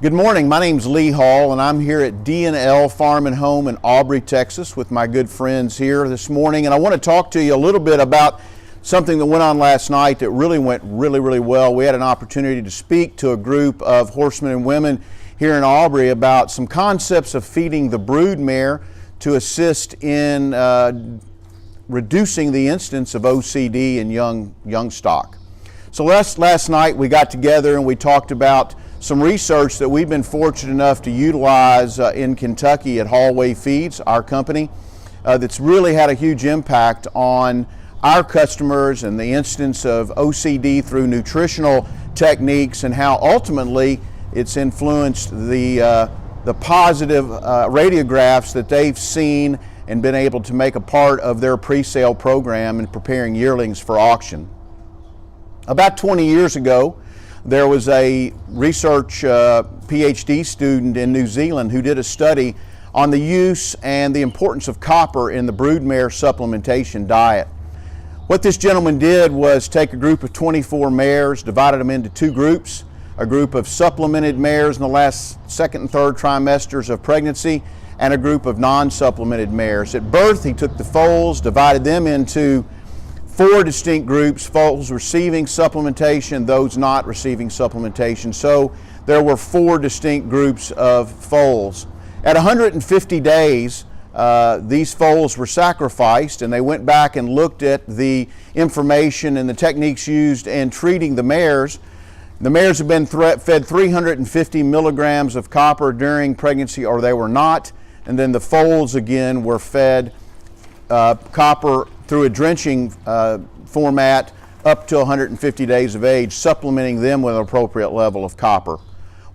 Good morning, my name's Lee Hall and I'm here at D&L Farm and Home in Aubrey, Texas with my good friends here this morning, and I want to talk to you a little bit about something that went on last night that really went really well. We had an opportunity to speak to a group of horsemen and women here in Aubrey about some concepts of feeding the broodmare to assist in reducing the incidence of OCD in young stock. So last night we got together and we talked about some research that we've been fortunate enough to utilize in Kentucky at Hallway Feeds, our company, that's really had a huge impact on our customers and the incidence of OCD through nutritional techniques, and how ultimately it's influenced the positive radiographs that they've seen and been able to make a part of their pre-sale program in preparing yearlings for auction. About 20 years ago, there was a research PhD student in New Zealand who did a study on the use and the importance of copper in the broodmare supplementation diet. What this gentleman did was take a group of 24 mares, divided them into two groups, a group of supplemented mares in the last second and third trimesters of pregnancy, and a group of non-supplemented mares. At birth, he took the foals, divided them into four distinct groups: foals receiving supplementation, those not receiving supplementation. So there were four distinct groups of foals. At 150 days, these foals were sacrificed, and they went back and looked at the information and the techniques used in treating the mares. The mares have been fed 350 milligrams of copper during pregnancy, or they were not, and then the foals again were fed copper through a drenching format up to 150 days of age, supplementing them with an appropriate level of copper.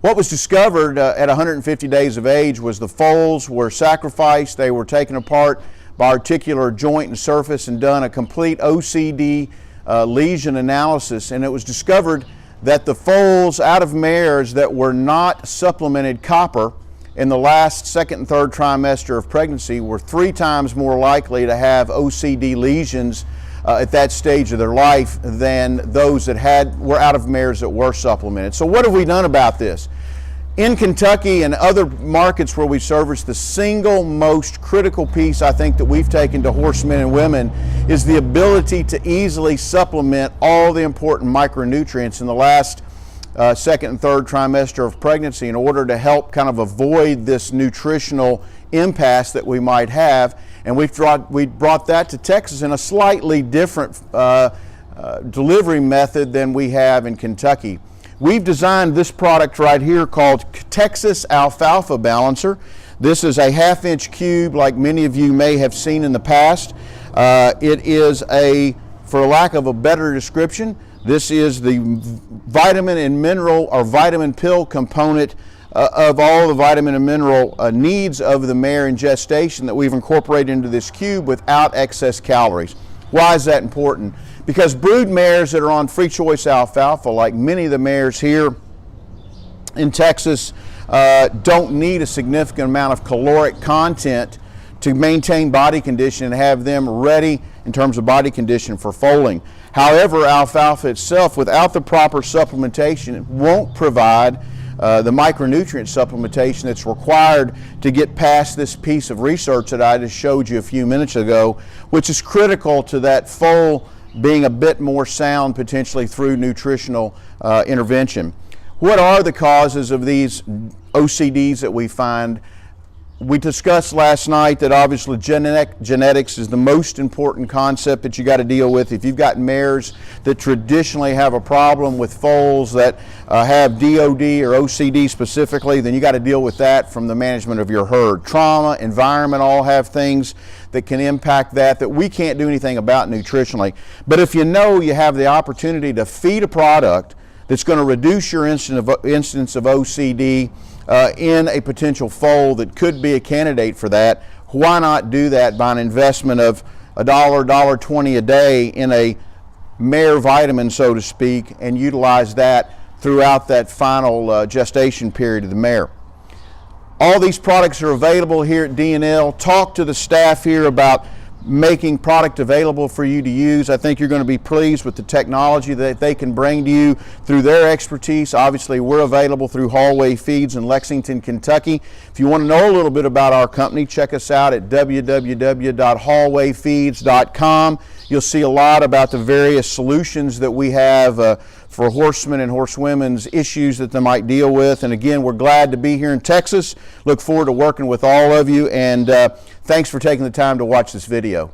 What was discovered at 150 days of age was the foals were sacrificed. They were taken apart by articular joint and surface and done a complete OCD lesion analysis, and it was discovered that the foals out of mares that were not supplemented copper in the last second and third trimester of pregnancy were 3 times more likely to have OCD lesions at that stage of their life than those that were out of mares that were supplemented. So what have we done about this? In Kentucky and other markets where we service, the single most critical piece I think that we've taken to horsemen and women is the ability to easily supplement all the important micronutrients in the last second and third trimester of pregnancy in order to help kind of avoid this nutritional impasse that we might have. And we brought that to Texas in a slightly different delivery method than we have in Kentucky. We've designed this product right here called Texas Alfalfa Balancer. This is a 1/2-inch cube like many of you may have seen in the past. It is for lack of a better description, this is the vitamin and mineral or vitamin pill component of all the vitamin and mineral needs of the mare in gestation that we've incorporated into this cube without excess calories. Why is that important? Because brood mares that are on free choice alfalfa, like many of the mares here in Texas, don't need a significant amount of caloric content to maintain body condition and have them ready in terms of body condition for foaling. However, alfalfa itself, without the proper supplementation, won't provide the micronutrient supplementation that's required to get past this piece of research that I just showed you a few minutes ago, which is critical to that foal being a bit more sound potentially through nutritional intervention. What are the causes of these OCDs that we find? We discussed last night that obviously genetics is the most important concept that you got to deal with. If you've got mares that traditionally have a problem with foals that have DOD or OCD specifically, then you got to deal with that from the management of your herd. Trauma, environment, all have things that can impact that we can't do anything about nutritionally. But if you know you have the opportunity to feed a product that's going to reduce your incidence of OCD in a potential foal that could be a candidate for that, why not do that by an investment of $1, $1.20 a day in a mare vitamin, so to speak, and utilize that throughout that final gestation period of the mare. All these products are available here at D&L. Talk to the staff here about making product available for you to use. I think you're going to be pleased with the technology that they can bring to you through their expertise. Obviously, we're available through Hallway Feeds in Lexington, Kentucky. If you want to know a little bit about our company, check us out at www.hallwayfeeds.com. You'll see a lot about the various solutions that we have for horsemen and horsewomen's issues that they might deal with. And again, we're glad to be here in Texas. Look forward to working with all of you, and thanks for taking the time to watch this video.